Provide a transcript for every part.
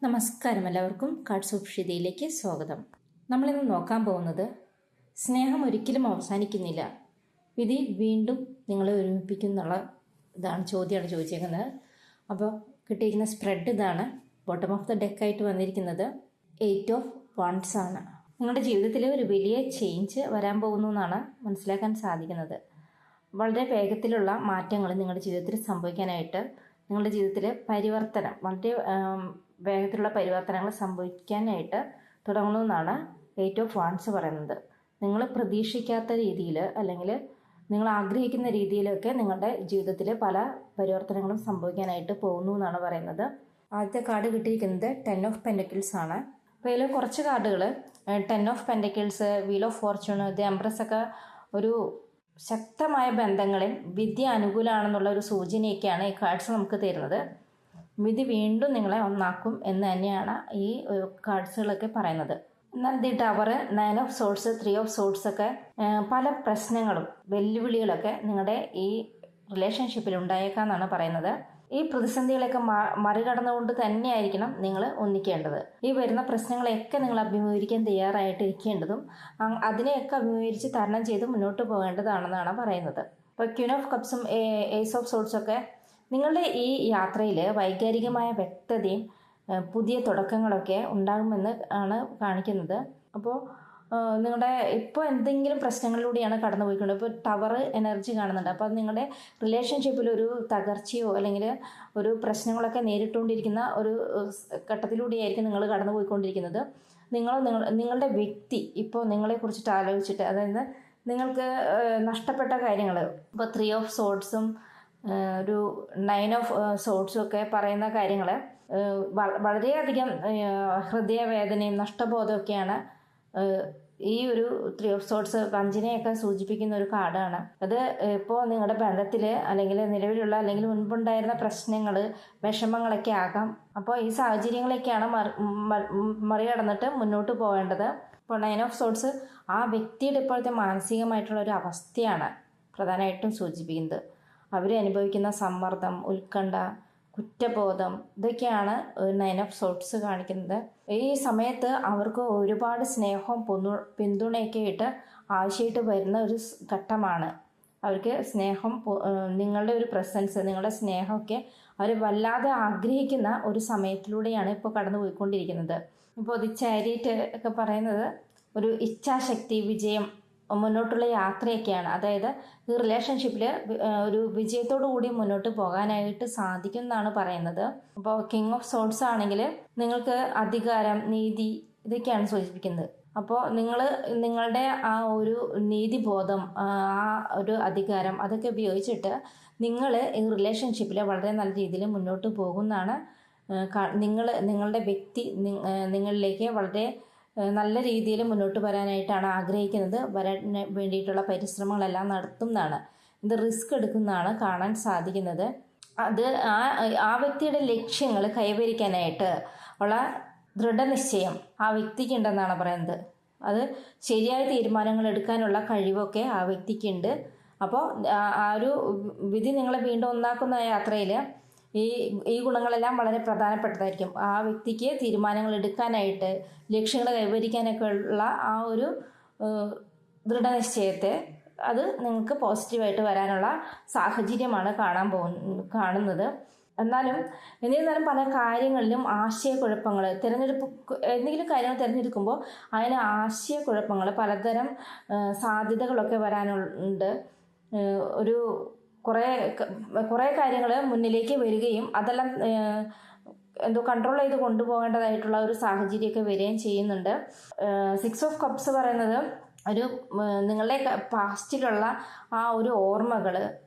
നമസ്കാരം, എല്ലാവർക്കും cards of ഷിതയിലേക്ക് സ്വാഗതം. നമ്മളിന്ന് നോക്കാൻ പോകുന്നത് സ്നേഹം ഒരിക്കലും അവസാനിക്കുന്നില്ല, വിധി വീണ്ടും നിങ്ങളെ ഒരുമിപ്പിക്കുന്നുള്ള ചോദ്യമാണ് ചോദിച്ചേക്കുന്നത്. അപ്പോൾ കിട്ടിയിരിക്കുന്ന സ്പ്രെഡ് ഇതാണ്. ബോട്ടം ഓഫ് ദ ഡെക്കായിട്ട് വന്നിരിക്കുന്നത് 8 ഓഫ് വൺസ് ആണ്. നിങ്ങളുടെ ജീവിതത്തിൽ ഒരു വലിയ ചേഞ്ച് വരാൻ പോകുന്നു എന്നാണ് മനസ്സിലാക്കാൻ സാധിക്കുന്നത്. വളരെ വേഗത്തിലുള്ള മാറ്റങ്ങൾ നിങ്ങളുടെ ജീവിതത്തിൽ സംഭവിക്കാനായിട്ട്, നിങ്ങളുടെ ജീവിതത്തിൽ പരിവർത്തനം, വളരെ വേഗത്തിലുള്ള പരിവർത്തനങ്ങൾ സംഭവിക്കാനായിട്ട് തുടങ്ങുന്നു എന്നാണ് 8 ഓഫ് വൺസ് പറയുന്നത്. നിങ്ങൾ പ്രതീക്ഷിക്കാത്ത രീതിയിൽ അല്ലെങ്കിൽ നിങ്ങൾ ആഗ്രഹിക്കുന്ന രീതിയിലൊക്കെ നിങ്ങളുടെ ജീവിതത്തിൽ പല പരിവർത്തനങ്ങളും സംഭവിക്കാനായിട്ട് പോകുന്നു എന്നാണ് പറയുന്നത്. ആദ്യത്തെ കാർഡ് കിട്ടിയിരിക്കുന്നത് 10 ഓഫ് പെൻറ്റക്കിൾസ് ആണ്. അപ്പോൾ ഇതിൽ കുറച്ച് കാർഡുകൾ 10 of pentacles, wheel of Fortune, the empress ഒക്കെ ഒരു ശക്തമായ ബന്ധങ്ങളിൽ വിധി അനുകൂലമാണെന്നുള്ള ഒരു സൂചനയൊക്കെയാണ് ഈ കാർഡ്സ് നമുക്ക് തരുന്നത്. വിധി വീണ്ടും നിങ്ങളെ ഒന്നാക്കും എന്ന് തന്നെയാണ് ഈ കാർഡ്സുകളൊക്കെ പറയുന്നത്. എന്നാൽ the tower, 9 of sorts, 3 of sorts ഒക്കെ പല പ്രശ്നങ്ങളും വെല്ലുവിളികളൊക്കെ നിങ്ങളുടെ ഈ റിലേഷൻഷിപ്പിൽ ഉണ്ടായേക്കാന്നാണ് പറയുന്നത്. ഈ പ്രതിസന്ധികളെയൊക്കെ മറികടന്നുകൊണ്ട് തന്നെയായിരിക്കണം നിങ്ങൾ ഒന്നിക്കേണ്ടത്. ഈ വരുന്ന പ്രശ്നങ്ങളെയൊക്കെ നിങ്ങൾ അഭിമുഖീകരിക്കാൻ തയ്യാറായിട്ടിരിക്കേണ്ടതും അതിനെയൊക്കെ അഭിമുഖീകരിച്ച് തരണം ചെയ്ത് മുന്നോട്ട് പോകേണ്ടതാണെന്നാണ് പറയുന്നത്. ഇപ്പോൾ ക്വീൻ ഓഫ് കപ്സും ഏസ് ഓഫ് സോർട്സും ഒക്കെ നിങ്ങളുടെ ഈ യാത്രയിൽ വൈകാരികമായ വ്യക്തതയും പുതിയ തുടക്കങ്ങളൊക്കെ ഉണ്ടാകുമെന്ന് ആണ് കാണിക്കുന്നത്. അപ്പോൾ നിങ്ങളുടെ ഇപ്പോൾ എന്തെങ്കിലും പ്രശ്നങ്ങളിലൂടെയാണ് കടന്നു പോയിക്കൊണ്ട്, ഇപ്പോൾ ടവർ എനർജി കാണുന്നുണ്ട്. അപ്പോൾ അത് നിങ്ങളുടെ റിലേഷൻഷിപ്പിൽ ഒരു തകർച്ചയോ അല്ലെങ്കിൽ ഒരു പ്രശ്നങ്ങളൊക്കെ നേരിട്ടുകൊണ്ടിരിക്കുന്ന ഒരു ഘട്ടത്തിലൂടെയായിരിക്കും നിങ്ങൾ കടന്നു പോയിക്കൊണ്ടിരിക്കുന്നത്. നിങ്ങളുടെ വ്യക്തി ഇപ്പോൾ നിങ്ങളെക്കുറിച്ചിട്ട് ആലോചിച്ചിട്ട്, അതായത് നിങ്ങൾക്ക് നഷ്ടപ്പെട്ട കാര്യങ്ങൾ, ഇപ്പോൾ 3 ഓഫ് സോർട്സും ഒരു 9 ഓഫ് സോർട്സും ഒക്കെ പറയുന്ന കാര്യങ്ങൾ വളരെയധികം ഹൃദയവേദനയും നഷ്ടബോധമൊക്കെയാണ് ഈ ഒരു 3 ഓഫ് സോർട്സ് വഞ്ചനയൊക്കെ സൂചിപ്പിക്കുന്ന ഒരു കാർഡാണ്. അത് ഇപ്പോൾ നിങ്ങളുടെ ബന്ധത്തിൽ അല്ലെങ്കിൽ നിലവിലുള്ള അല്ലെങ്കിൽ മുൻപുണ്ടായിരുന്ന പ്രശ്നങ്ങൾ, വിഷമങ്ങളൊക്കെ ആകാം. അപ്പോൾ ഈ സാഹചര്യങ്ങളൊക്കെയാണ് മറികടന്നിട്ട് മുന്നോട്ട് പോകേണ്ടത്. ഇപ്പോൾ 9 ഓഫ് സോർട്സ് ആ വ്യക്തിയുടെ ഇപ്പോഴത്തെ മാനസികമായിട്ടുള്ള ഒരു അവസ്ഥയാണ് പ്രധാനമായിട്ടും സൂചിപ്പിക്കുന്നത്. അവർ അനുഭവിക്കുന്ന സമ്മർദ്ദം, ഉത്കണ്ഠ, കുറ്റബോധം, ഇതൊക്കെയാണ് 9 ഓഫ് സോർട്സ് കാണിക്കുന്നത്. ഈ സമയത്ത് അവർക്ക് ഒരുപാട് സ്നേഹവും പിന്തുണയൊക്കെ ആയിട്ട് ആവശ്യമായിട്ട് വരുന്ന ഒരു ഘട്ടമാണ്. അവർക്ക് സ്നേഹം, നിങ്ങളുടെ ഒരു പ്രസൻസ്, നിങ്ങളുടെ സ്നേഹമൊക്കെ അവർ വല്ലാതെ ആഗ്രഹിക്കുന്ന ഒരു സമയത്തിലൂടെയാണ് ഇപ്പോൾ കടന്നു പോയിക്കൊണ്ടിരിക്കുന്നത്. ഇപ്പോൾ ദി ചാരിയറ്റ് ഒക്കെ പറയുന്നത് ഒരു ഇച്ഛാശക്തി, വിജയം, മുന്നോട്ടുള്ള യാത്രയൊക്കെയാണ്. അതായത് ഈ റിലേഷൻഷിപ്പിൽ ഒരു വിജയത്തോടു കൂടി മുന്നോട്ട് പോകാനായിട്ട് സാധിക്കും എന്നാണ് പറയുന്നത്. അപ്പോൾ കിങ് ഓഫ് സോർട്സ് ആണെങ്കിൽ നിങ്ങൾക്ക് അധികാരം, നീതി, ഇതൊക്കെയാണ് സൂചിപ്പിക്കുന്നത്. അപ്പോൾ നിങ്ങളുടെ ആ ഒരു നീതിബോധം, ആ ഒരു അധികാരം, അതൊക്കെ ഉപയോഗിച്ചിട്ട് നിങ്ങൾ ഈ റിലേഷൻഷിപ്പിൽ വളരെ നല്ല രീതിയിൽ മുന്നോട്ട് പോകുന്നതാണ്. നിങ്ങളുടെ വ്യക്തി നിങ്ങളിലേക്ക് വളരെ നല്ല രീതിയിൽ മുന്നോട്ട് വരാനായിട്ടാണ് ആഗ്രഹിക്കുന്നത്. വരാൻ വേണ്ടിയിട്ടുള്ള പരിശ്രമങ്ങളെല്ലാം നടത്തുന്നതാണ്. ഇത് റിസ്ക് എടുക്കുന്നതാണ് കാണാൻ സാധിക്കുന്നത്. അത് ആ വ്യക്തിയുടെ ലക്ഷ്യങ്ങൾ കൈവരിക്കാനായിട്ട് ഉള്ള ദൃഢനിശ്ചയം ആ വ്യക്തിക്കുണ്ടെന്നാണ് പറയുന്നത്. അത് ശരിയായ തീരുമാനങ്ങൾ എടുക്കാനുള്ള കഴിവൊക്കെ ആ വ്യക്തിക്കുണ്ട്. അപ്പോൾ ആ ഒരു വിധി നിങ്ങളെ വീണ്ടും ഒന്നാക്കുന്ന യാത്രയിൽ ഈ ഗുണങ്ങളെല്ലാം വളരെ പ്രധാനപ്പെട്ടതായിരിക്കും. ആ വ്യക്തിക്ക് തീരുമാനങ്ങൾ എടുക്കാനായിട്ട്, ലക്ഷ്യങ്ങൾ കൈവരിക്കാനൊക്കെ ഉള്ള ആ ഒരു ദൃഢനിശ്ചയത്തെ അത് നിങ്ങൾക്ക് പോസിറ്റീവായിട്ട് വരാനുള്ള സാഹചര്യമാണ് കാണുന്നത്. എന്നിരുന്നാലും പല കാര്യങ്ങളിലും ആശയക്കുഴപ്പങ്ങൾ, എന്തെങ്കിലും കാര്യങ്ങൾ തിരഞ്ഞെടുക്കുമ്പോൾ അതിന് ആശയക്കുഴപ്പങ്ങൾ, പലതരം സാധ്യതകളൊക്കെ വരാനുണ്ട്. ഒരു കുറേ കാര്യങ്ങൾ മുന്നിലേക്ക് വരികയും അതെല്ലാം കൺട്രോൾ ചെയ്ത് കൊണ്ടുപോകേണ്ടതായിട്ടുള്ള ഒരു സാഹചര്യമൊക്കെ വരികയും ചെയ്യുന്നുണ്ട്. 6 ഓഫ് കപ്സ് പറയുന്നത് ഒരു നിങ്ങളുടെ പാസ്റ്റിലുള്ള ആ ഒരു ഓർമ്മകൾ,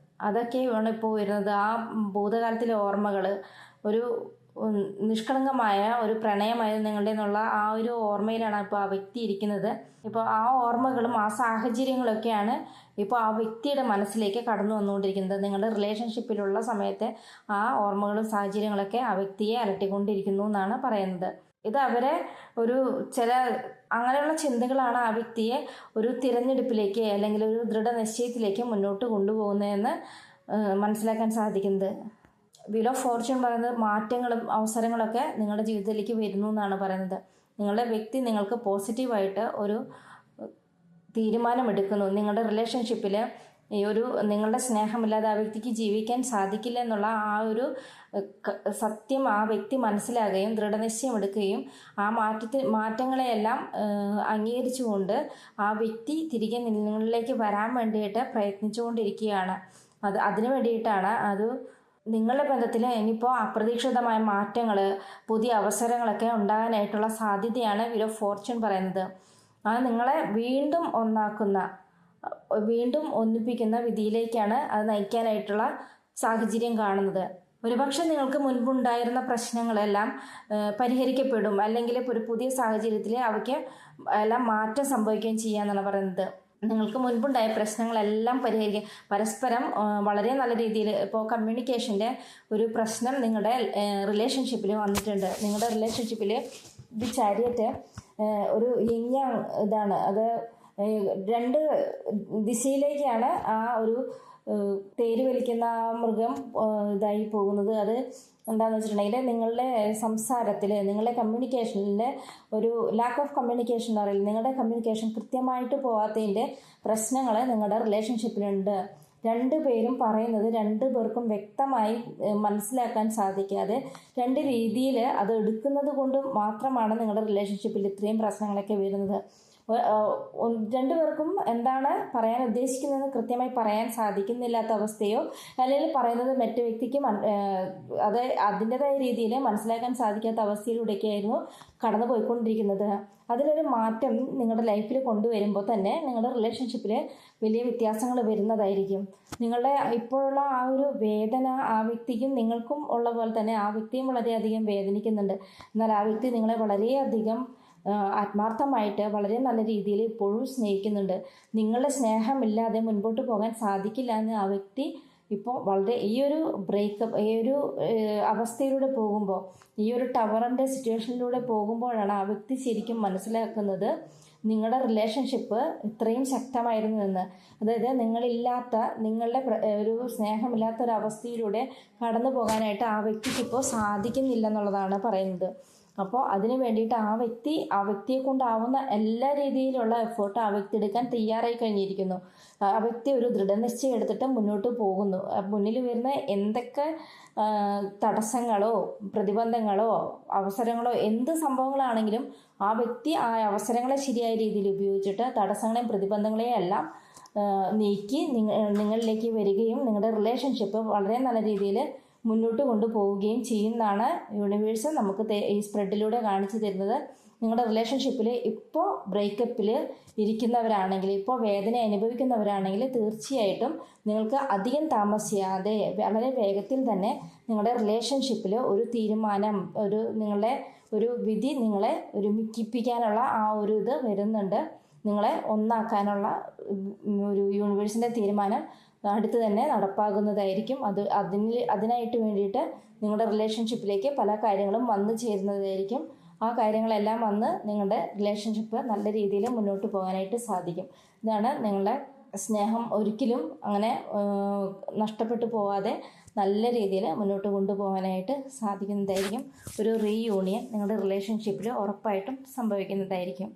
അതൊക്കെയാണ് ഇപ്പോൾ വരുന്നത്. ആ ഭൂതകാലത്തിലെ ഓർമ്മകൾ, ഒരു നിഷ്കളങ്കമായ ഒരു പ്രണയമായിരുന്നു നിങ്ങളുടെ എന്നുള്ള ആ ഒരു ഓർമ്മയിലാണ് ഇപ്പോൾ ആ വ്യക്തി ഇരിക്കുന്നത്. ഇപ്പോൾ ആ ഓർമ്മകളും ആ സാഹചര്യങ്ങളൊക്കെയാണ് ഇപ്പോൾ ആ വ്യക്തിയുടെ മനസ്സിലേക്ക് കടന്നു വന്നുകൊണ്ടിരിക്കുന്നത്. നിങ്ങളുടെ റിലേഷൻഷിപ്പിലുള്ള സമയത്തെ ആ ഓർമ്മകളും സാഹചര്യങ്ങളൊക്കെ ആ വ്യക്തിയെ അലട്ടിക്കൊണ്ടിരിക്കുന്നു എന്നാണ് പറയുന്നത്. ഇത് അവരെ അങ്ങനെയുള്ള ചിന്തകളാണ് ആ വ്യക്തിയെ ഒരു തിരഞ്ഞെടുപ്പിലേക്ക് അല്ലെങ്കിൽ ഒരു ദൃഢനിശ്ചയത്തിലേക്ക് മുന്നോട്ട് കൊണ്ടുപോകുന്നതെന്ന് മനസ്സിലാക്കാൻ സാധിക്കുന്നത്. വീൽ ഓഫ് ഫോർച്യൂൺ പറയുന്നത് മാറ്റങ്ങളും അവസരങ്ങളൊക്കെ നിങ്ങളുടെ ജീവിതത്തിലേക്ക് വരുന്നു എന്നാണ് പറയുന്നത്. നിങ്ങളുടെ വ്യക്തി നിങ്ങൾക്ക് പോസിറ്റീവായിട്ട് ഒരു തീരുമാനമെടുക്കുന്നു. നിങ്ങളുടെ റിലേഷൻഷിപ്പിൽ ഈ ഒരു നിങ്ങളുടെ സ്നേഹമില്ലാതെ ആ വ്യക്തിക്ക് ജീവിക്കാൻ സാധിക്കില്ല എന്നുള്ള ആ ഒരു സത്യം ആ വ്യക്തി മനസ്സിലാകുകയും ദൃഢനിശ്ചയം എടുക്കുകയും ആ മാറ്റങ്ങളെയെല്ലാം അംഗീകരിച്ചുകൊണ്ട് ആ വ്യക്തി തിരികെ നിങ്ങളിലേക്ക് വരാൻ വേണ്ടിയിട്ട് പ്രയത്നിച്ചുകൊണ്ടിരിക്കുകയാണ്. അതിനു വേണ്ടിയിട്ടാണ് നിങ്ങളുടെ ബന്ധത്തിൽ ഇനിയിപ്പോൾ അപ്രതീക്ഷിതമായ മാറ്റങ്ങൾ, പുതിയ അവസരങ്ങളൊക്കെ ഉണ്ടാകാനായിട്ടുള്ള സാധ്യതയാണ് വീൽ ഓഫ് ഫോർച്യൂൺ പറയുന്നത്. അത് നിങ്ങളെ വീണ്ടും ഒന്നിപ്പിക്കുന്ന വിധിയിലേക്കാണ് അത് നയിക്കാനായിട്ടുള്ള സാഹചര്യം കാണുന്നത്. ഒരുപക്ഷെ നിങ്ങൾക്ക് മുൻപുണ്ടായിരുന്ന പ്രശ്നങ്ങളെല്ലാം പരിഹരിക്കപ്പെടും, അല്ലെങ്കിൽ ഒരു പുതിയ സാഹചര്യത്തിൽ അവയ്ക്ക് എല്ലാം മാറ്റം സംഭവിക്കുകയും ചെയ്യാന്നാണ് പറയുന്നത്. നിങ്ങൾക്ക് മുൻപുണ്ടായ പ്രശ്നങ്ങളെല്ലാം പരിഹരിക്കുക, പരസ്പരം വളരെ നല്ല രീതിയിൽ. ഇപ്പോൾ കമ്മ്യൂണിക്കേഷൻ്റെ ഒരു പ്രശ്നം നിങ്ങളുടെ റിലേഷൻഷിപ്പിൽ വന്നിട്ടുണ്ട്. നിങ്ങളുടെ റിലേഷൻഷിപ്പിൽ ദി ചാരിയറ്റ് ഒരു ഇതാണ്. അത് രണ്ട് ദിശയിലേക്കാണ് ആ ഒരു തേര് വലിക്കുന്ന ആ മൃഗം ഇതായി പോകുന്നത്. അത് എന്താണെന്ന് വെച്ചിട്ടുണ്ടെങ്കിൽ നിങ്ങളുടെ സംസാരത്തിൽ, നിങ്ങളുടെ കമ്മ്യൂണിക്കേഷനിൽ ഒരു ലാക്ക് ഓഫ് കമ്മ്യൂണിക്കേഷൻ എന്ന് പറയില്ല, നിങ്ങളുടെ കമ്മ്യൂണിക്കേഷൻ കൃത്യമായിട്ട് പോകാത്തതിൻ്റെ പ്രശ്നങ്ങൾ നിങ്ങളുടെ റിലേഷൻഷിപ്പിലുണ്ട്. രണ്ടുപേരും പറയുന്നത് രണ്ടുപേർക്കും വ്യക്തമായി മനസ്സിലാക്കാൻ സാധിക്കാതെ രണ്ട് രീതിയിൽ അത് എടുക്കുന്നത് കൊണ്ട് മാത്രമാണ് നിങ്ങളുടെ റിലേഷൻഷിപ്പിൽ ഇത്രയും പ്രശ്നങ്ങളൊക്കെ വരുന്നത്. രണ്ടുപേർക്കും എന്താണ് പറയാൻ ഉദ്ദേശിക്കുന്നതെന്ന് കൃത്യമായി പറയാൻ സാധിക്കുന്നില്ലാത്ത അവസ്ഥയോ, അല്ലെങ്കിൽ പറയുന്നത് മറ്റു വ്യക്തിക്ക് അത് അതിൻ്റെതായ രീതിയിൽ മനസ്സിലാക്കാൻ സാധിക്കാത്ത അവസ്ഥയിലൂടെയൊക്കെയായിരുന്നു കടന്നു പോയിക്കൊണ്ടിരിക്കുന്നത്. അതിലൊരു മാറ്റം നിങ്ങളുടെ ലൈഫിൽ കൊണ്ടുവരുമ്പോൾ തന്നെ നിങ്ങളുടെ റിലേഷൻഷിപ്പിൽ വലിയ വ്യത്യാസങ്ങൾ വരുന്നതായിരിക്കും. നിങ്ങളുടെ ഇപ്പോഴുള്ള ആ ഒരു വേദന ആ വ്യക്തിക്കും നിങ്ങൾക്കും ഉള്ള പോലെ തന്നെ ആ വ്യക്തിയും വളരെയധികം വേദനിക്കുന്നുണ്ട്. എന്നാൽ ആ വ്യക്തി നിങ്ങളെ വളരെയധികം ആത്മാർത്ഥമായിട്ട് വളരെ നല്ല രീതിയിൽ ഇപ്പോഴും സ്നേഹിക്കുന്നുണ്ട്. നിങ്ങളുടെ സ്നേഹമില്ലാതെ മുൻപോട്ട് പോകാൻ സാധിക്കില്ല എന്ന് ആ വ്യക്തി ഇപ്പോൾ വളരെ ഈ ഒരു അവസ്ഥയിലൂടെ പോകുമ്പോൾ, ഈ ഒരു ടവറിൻ്റെ സിറ്റുവേഷനിലൂടെ പോകുമ്പോഴാണ് ആ വ്യക്തി ശരിക്കും മനസ്സിലാക്കുന്നത് നിങ്ങളുടെ റിലേഷൻഷിപ്പ് ഇത്രയും ശക്തമായിരുന്നു എന്ന്. അതായത് നിങ്ങളുടെ ഒരു സ്നേഹമില്ലാത്ത ഒരു അവസ്ഥയിലൂടെ കടന്നു പോകാനായിട്ട് ആ വ്യക്തിക്ക് ഇപ്പോൾ സാധിക്കുന്നില്ല എന്നുള്ളതാണ് പറയുന്നത്. അപ്പോൾ അതിന് വേണ്ടിയിട്ട് ആ വ്യക്തിയെ കൊണ്ടാവുന്ന എല്ലാ രീതിയിലുള്ള എഫേർട്ട് ആ വ്യക്തി എടുക്കാൻ തയ്യാറായി കഴിഞ്ഞിരിക്കുന്നു. ആ വ്യക്തി ഒരു ദൃഢനിശ്ചയം എടുത്തിട്ട് മുന്നോട്ട് പോകുന്നു. മുന്നിൽ വരുന്ന എന്തൊക്കെ തടസ്സങ്ങളോ പ്രതിബന്ധങ്ങളോ അവസരങ്ങളോ എന്ത് സംഭവങ്ങളാണെങ്കിലും ആ വ്യക്തി ആ അവസരങ്ങളെ ശരിയായ രീതിയിൽ ഉപയോഗിച്ചിട്ട് തടസ്സങ്ങളെയും പ്രതിബന്ധങ്ങളെയും എല്ലാം നീക്കി നിങ്ങളിലേക്ക് വരികയും നിങ്ങളുടെ റിലേഷൻഷിപ്പ് വളരെ നല്ല രീതിയിൽ മുന്നോട്ട് കൊണ്ടുപോവുകയും ചെയ്യുന്നതാണ് യൂണിവേഴ്സ് നമുക്ക് ഈ സ്പ്രെഡിലൂടെ കാണിച്ചു തരുന്നത്. നിങ്ങളുടെ റിലേഷൻഷിപ്പിൽ ഇപ്പോൾ ബ്രേക്കപ്പിൽ ഇരിക്കുന്നവരാണെങ്കിൽ, ഇപ്പോൾ വേദന അനുഭവിക്കുന്നവരാണെങ്കിൽ തീർച്ചയായിട്ടും നിങ്ങൾക്ക് അധികം താമസിയാതെ വളരെ വേഗത്തിൽ തന്നെ നിങ്ങളുടെ റിലേഷൻഷിപ്പിൽ ഒരു തീരുമാനം, നിങ്ങളുടെ ഒരു വിധി നിങ്ങളെ ഒരുമിപ്പിക്കാനുള്ള ആ ഒരു ഇത് വരുന്നുണ്ട്. നിങ്ങളെ ഒന്നാക്കാനുള്ള ഒരു യൂണിവേഴ്സിൻ്റെ തീരുമാനം അടുത്ത് തന്നെ നടപ്പാകുന്നതായിരിക്കും. അതിനായിട്ട് വേണ്ടിയിട്ട് നിങ്ങളുടെ റിലേഷൻഷിപ്പിലേക്ക് പല കാര്യങ്ങളും വന്നു ചേരുന്നതായിരിക്കും. ആ കാര്യങ്ങളെല്ലാം വന്ന് നിങ്ങളുടെ റിലേഷൻഷിപ്പ് നല്ല രീതിയിൽ മുന്നോട്ട് പോകാനായിട്ട് സാധിക്കും. ഇതാണ് നിങ്ങളുടെ സ്നേഹം ഒരിക്കലും അങ്ങനെ നഷ്ടപ്പെട്ടു പോവാതെ നല്ല രീതിയിൽ മുന്നോട്ട് കൊണ്ടുപോകാനായിട്ട് സാധിക്കുന്നതായിരിക്കും. ഒരു റീയൂണിയൻ നിങ്ങളുടെ റിലേഷൻഷിപ്പിൽ ഉറപ്പായിട്ടും സംഭവിക്കുന്നതായിരിക്കും.